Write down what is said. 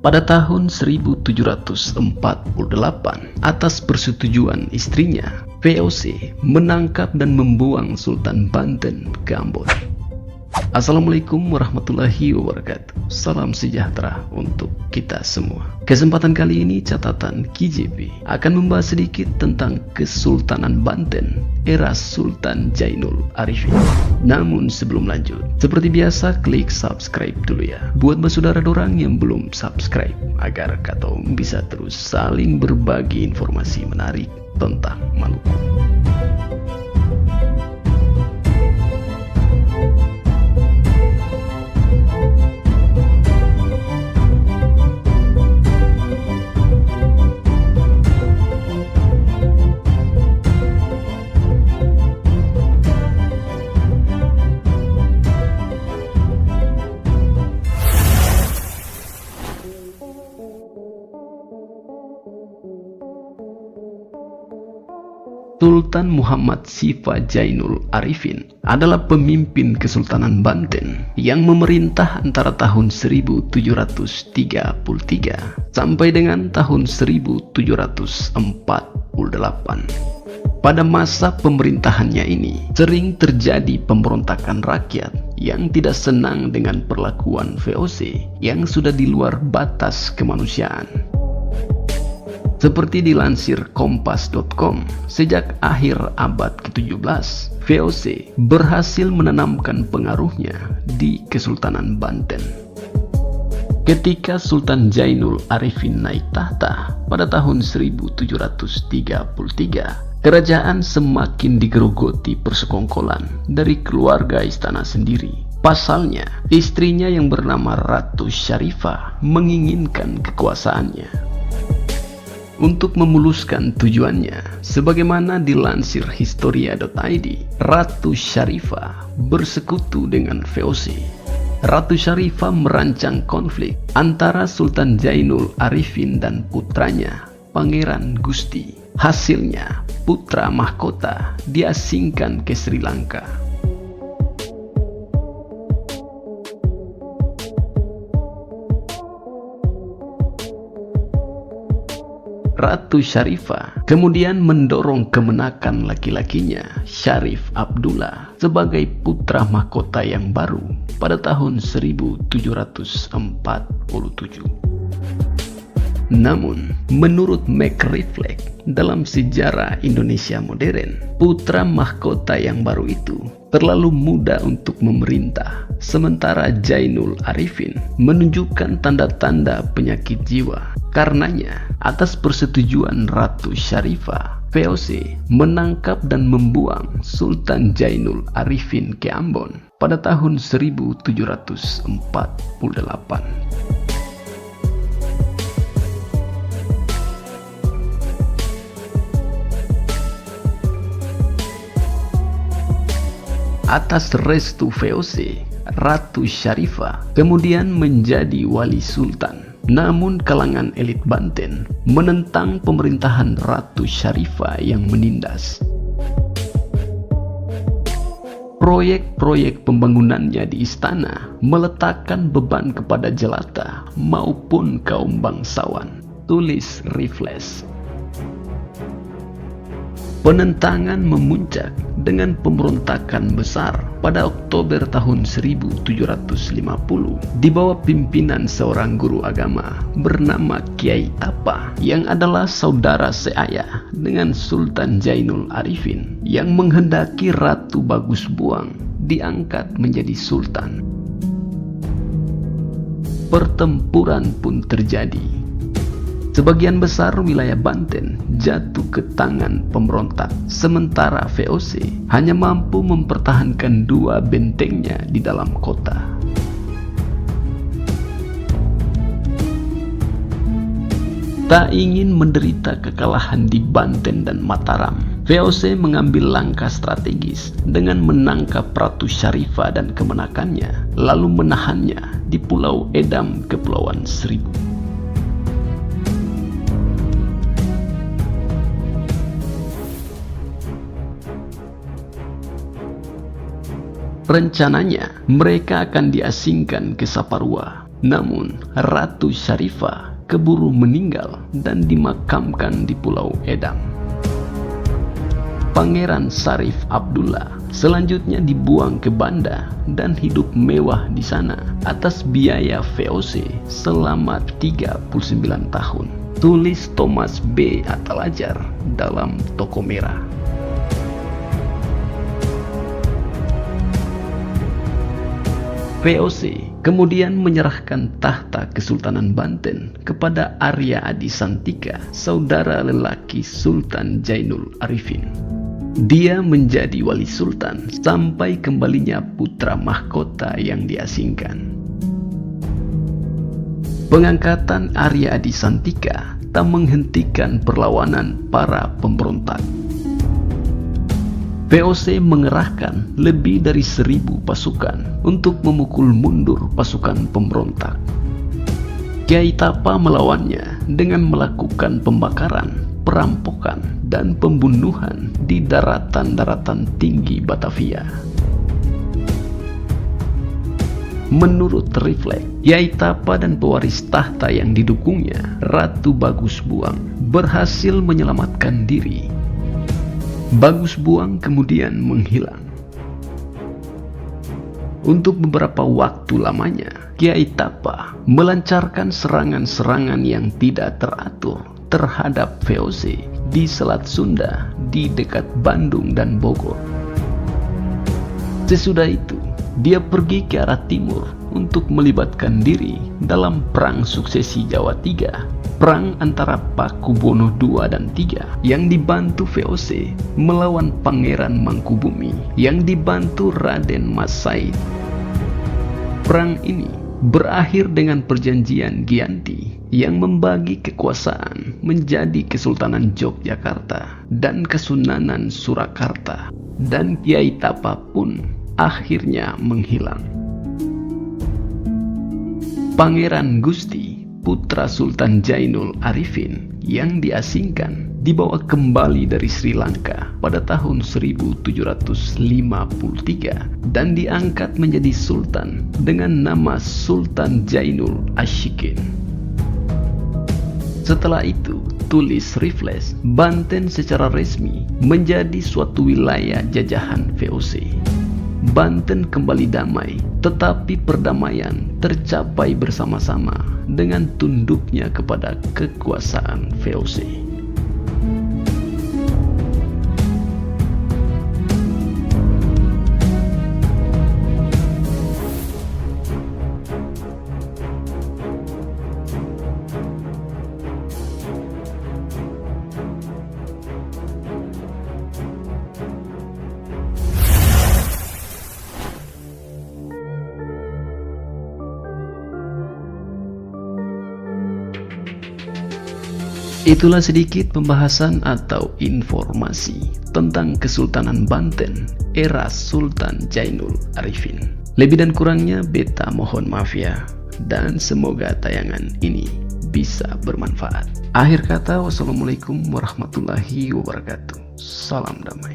Pada tahun 1748, atas persetujuan istrinya, VOC menangkap dan membuang Sultan Banten ke Ambon. Assalamualaikum warahmatullahi wabarakatuh. Salam sejahtera untuk kita semua. Kesempatan kali ini catatan KJP akan membahas sedikit tentang Kesultanan Banten era Sultan Jainul Arifin. Namun sebelum lanjut, seperti biasa klik subscribe dulu ya, buat saudara dorang yang belum subscribe, agar Katong bisa terus saling berbagi informasi menarik tentang Maluku. Sultan Muhammad Syifa Jainul Arifin adalah pemimpin Kesultanan Banten yang memerintah antara tahun 1733 sampai dengan tahun 1748. Pada masa pemerintahannya ini, sering terjadi pemberontakan rakyat yang tidak senang dengan perlakuan VOC yang sudah di luar batas kemanusiaan. Seperti dilansir kompas.com, sejak akhir abad ke-17, VOC berhasil menanamkan pengaruhnya di Kesultanan Banten. Ketika Sultan Jainul Arifin naik tahta pada tahun 1733, kerajaan semakin digerogoti persekongkolan dari keluarga istana sendiri. Pasalnya, istrinya yang bernama Ratu Syarifah menginginkan kekuasaannya. Untuk memuluskan tujuannya, sebagaimana dilansir historia.id, Ratu Syarifah bersekutu dengan VOC. Ratu Syarifah merancang konflik antara Sultan Jainul Arifin dan putranya, Pangeran Gusti. Hasilnya, putra mahkota diasingkan ke Sri Lanka. Ratu Syarifah kemudian mendorong kemenakan laki-lakinya, Syarif Abdullah, sebagai putra mahkota yang baru pada tahun 1747. Namun, menurut McReflect dalam sejarah Indonesia modern, putra mahkota yang baru itu terlalu muda untuk memerintah, sementara Jainul Arifin menunjukkan tanda-tanda penyakit jiwa. Karenanya, atas persetujuan Ratu Syarifah, VOC menangkap dan membuang Sultan Jainul Arifin ke Ambon pada tahun 1748. Atas restu VOC, Ratu Syarifah kemudian menjadi wali sultan. Namun kalangan elit Banten menentang pemerintahan Ratu Syarifah yang menindas. Proyek-proyek pembangunannya di istana meletakkan beban kepada jelata maupun kaum bangsawan, tulis Reflex. Penentangan memuncak dengan pemberontakan besar pada Oktober tahun 1750 di bawah pimpinan seorang guru agama bernama Kiai Tapa yang adalah saudara seayah dengan Sultan Jainul Arifin yang menghendaki Ratu Bagus Buang diangkat menjadi sultan. Pertempuran pun terjadi. Sebagian besar wilayah Banten jatuh ke tangan pemberontak, sementara VOC hanya mampu mempertahankan dua bentengnya di dalam kota. Tak ingin menderita kekalahan di Banten dan Mataram, VOC mengambil langkah strategis dengan menangkap Ratu Syarifah dan kemenakannya, lalu menahannya di Pulau Edam, Kepulauan Seribu. Rencananya, mereka akan diasingkan ke Saparua. Namun, Ratu Syarifah keburu meninggal dan dimakamkan di Pulau Edam. Pangeran Syarif Abdullah selanjutnya dibuang ke Banda dan hidup mewah di sana atas biaya VOC selama 39 tahun. Tulis Thomas B. Atalajar dalam Toko Merah. VOC kemudian menyerahkan tahta Kesultanan Banten kepada Arya Adi Santika, saudara lelaki Sultan Jainul Arifin. Dia menjadi wali sultan sampai kembalinya putra mahkota yang diasingkan. Pengangkatan Arya Adi Santika tak menghentikan perlawanan para pemberontak. VOC mengerahkan lebih dari 1.000 pasukan untuk memukul mundur pasukan pemberontak. Kiai Tapa melawannya dengan melakukan pembakaran, perampokan, dan pembunuhan di daratan-daratan tinggi Batavia. Menurut Refleks, Kiai Tapa dan pewaris tahta yang didukungnya, Ratu Bagus Buang, berhasil menyelamatkan diri. Bagus Buang kemudian menghilang. Untuk beberapa waktu lamanya, Kiai Tapa melancarkan serangan-serangan yang tidak teratur terhadap VOC di Selat Sunda di dekat Bandung dan Bogor. Sesudah itu, dia pergi ke arah timur untuk melibatkan diri dalam Perang Suksesi Jawa III, perang antara Pakubuwono II dan III yang dibantu VOC melawan Pangeran Mangkubumi yang dibantu Raden Mas Said. Perang ini berakhir dengan perjanjian Giyanti yang membagi kekuasaan menjadi Kesultanan Yogyakarta dan Kesunanan Surakarta, dan Kiai Tapa pun akhirnya menghilang. Pangeran Gusti, putra Sultan Jainul Arifin yang diasingkan, dibawa kembali dari Sri Lanka pada tahun 1753 dan diangkat menjadi sultan dengan nama Sultan Jainul Ashikin. Setelah itu, tulis Refleks, Banten secara resmi menjadi suatu wilayah jajahan VOC. Banten kembali damai, tetapi perdamaian tercapai bersama-sama dengan tunduknya kepada kekuasaan VOC. Itulah sedikit pembahasan atau informasi tentang Kesultanan Banten era Sultan Jainul Arifin. Lebih dan kurangnya beta mohon maaf ya, dan semoga tayangan ini bisa bermanfaat. Akhir kata, wassalamualaikum warahmatullahi wabarakatuh. Salam damai.